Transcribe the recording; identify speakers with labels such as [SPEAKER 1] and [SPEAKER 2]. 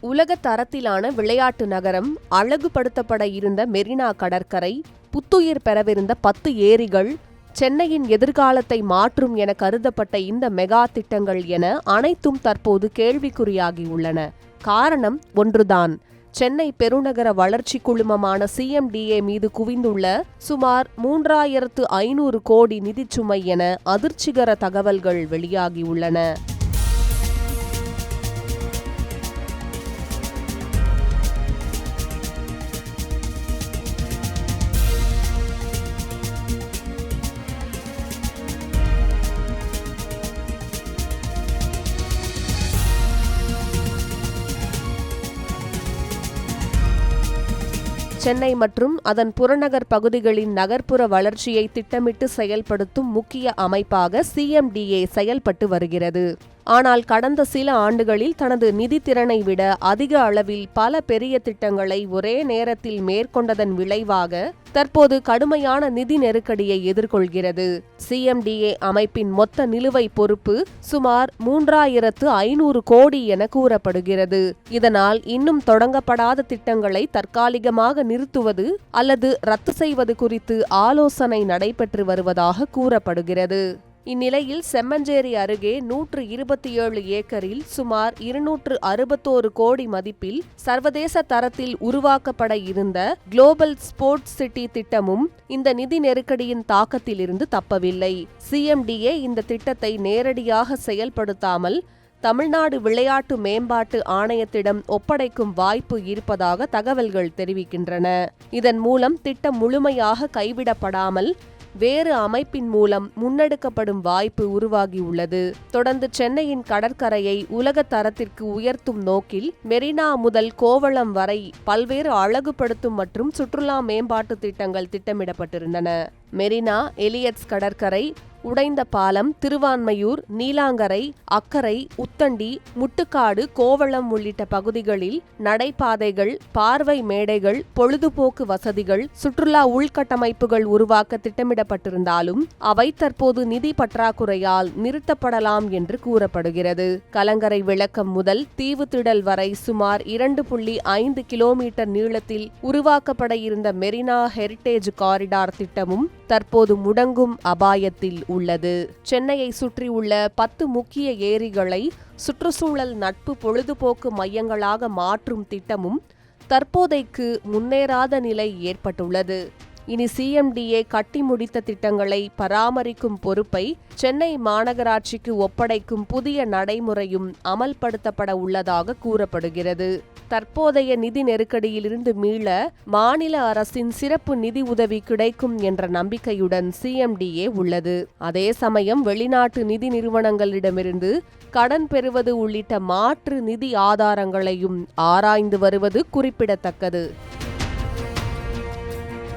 [SPEAKER 1] உலக தரத்திலான விளையாட்டு நகரம், அழகுபடுத்தப்பட இருந்த மெரினா கடற்கரை, புத்துயிர் பெறவிருந்த 10 ஏரிகள், சென்னையின் எதிர்காலத்தை மாற்றும் என கருதப்பட்ட இந்த மெகா திட்டங்கள் என அனைத்தும் தற்போது கேள்விக்குறியாகியுள்ளன. காரணம் ஒன்றுதான். சென்னை பெருநகர வளர்ச்சி குழுமமான CMDA மீது குவிந்துள்ள சுமார் 3500 கோடி நிதிச்சுமை என அதிர்ச்சிகர தகவல்கள் வெளியாகியுள்ளன. சென்னை மற்றும் அதன் புறநகர் பகுதிகளின் நகர்ப்புற வளர்ச்சியை திட்டமிட்டு செயல்படுத்தும் முக்கிய அமைப்பாக CMDA செயல்பட்டு வருகிறது. ஆனால் கடந்த சில ஆண்டுகளில் தனது நிதி திறனை விட அதிக அளவில் பல பெரிய திட்டங்களை ஒரே நேரத்தில் மேற்கொண்டதன் விளைவாக தற்போது கடுமையான நிதி நெருக்கடியை எதிர்கொள்கிறது. CMDA அமைப்பின் மொத்த நிலுவை பொறுப்பு சுமார் 3500 கோடி என கூறப்படுகிறது. இதனால் இன்னும் தொடங்கப்படாத திட்டங்களை தற்காலிகமாக நிறுத்துவது அல்லது ரத்து செய்வது குறித்து ஆலோசனை நடைபெற்று வருவதாக கூறப்படுகிறது. இந்நிலையில் செம்மஞ்சேரி அருகே 127 ஏக்கரில் சுமார் 261 கோடி மதிப்பில் சர்வதேச தரத்தில் உருவாக்கப்பட இருந்த குளோபல் ஸ்போர்ட்ஸ் சிட்டி திட்டமும் இந்த நிதி நெருக்கடியின் தாக்கத்திலிருந்து தப்பவில்லை. CMDA இந்த திட்டத்தை நேரடியாக செயல்படுத்தாமல் தமிழ்நாடு விளையாட்டு மேம்பாட்டு ஆணையத்திடம் ஒப்படைக்கும் வாய்ப்பு இருப்பதாக தகவல்கள் தெரிவிக்கின்றன. இதன் மூலம் திட்டம் முழுமையாக கைவிடப்படாமல் வேறு அமைப்பின் மூலம் முன்னெடுக்கப்படும் வாய்ப்பு உருவாகியுள்ளது. தொடர்ந்து சென்னையின் கடற்கரையை உலக தரத்திற்கு உயர்த்தும் நோக்கில் மெரினா முதல் கோவளம் வரை பல்வேறு அழகுபடுத்தும் மற்றும் சுற்றுலா மேம்பாட்டு திட்டங்கள் திட்டமிடப்பட்டிருந்தன. மெரினா, எலியட்ஸ் கடற்கரை, உடைந்த பாலம், திருவான்மையூர், நீலாங்கரை, அக்கரை, உத்தண்டி, முட்டுக்காடு, கோவளம் உள்ளிட்ட பகுதிகளில் நடைபாதைகள், பார்வை மேடைகள், பொழுதுபோக்கு வசதிகள், சுற்றுலா உள்கட்டமைப்புகள் உருவாக்க திட்டமிடப்பட்டிருந்தாலும் அவை தற்போது நிதி பற்றாக்குறையால் நிறுத்தப்படலாம் என்று கூறப்படுகிறது. கலங்கரை விளக்கம் முதல் தீவுத்திடல் வரை சுமார் 2.5 கிலோமீட்டர் நீளத்தில் உருவாக்கப்பட இருந்த மெரினா ஹெரிடேஜ் காரிடார் திட்டமும் தற்போது முடங்கும் அபாயத்தில் உள்ளது. சென்னையை சுற்றியுள்ள 10 முக்கிய ஏரிகளை சுற்றுச்சூழல் நட்பு பொழுதுபோக்கு மையங்களாக மாற்றும் திட்டமும் தற்போதைக்கு முன்னேறாத நிலை ஏற்பட்டுள்ளது. இனி CMDA கட்டி முடித்த திட்டங்களை பராமரிக்கும் பொறுப்பை சென்னை மாநகராட்சிக்கு ஒப்படைக்கும் புதிய நடைமுறையும் அமல்படுத்தப்பட உள்ளதாக கூறப்படுகிறது. தற்போதைய நிதி நெருக்கடியிலிருந்து மீள மாநில அரசின் சிறப்பு நிதி உதவி கிடைக்கும் என்ற நம்பிக்கையுடன் CMDA உள்ளது. அதே சமயம் வெளிநாட்டு நிதி நிறுவனங்களிடமிருந்து கடன் பெறுவது உள்ளிட்ட மாற்று நிதி ஆதாரங்களையும் ஆராய்ந்து வருவது குறிப்பிடத்தக்கது.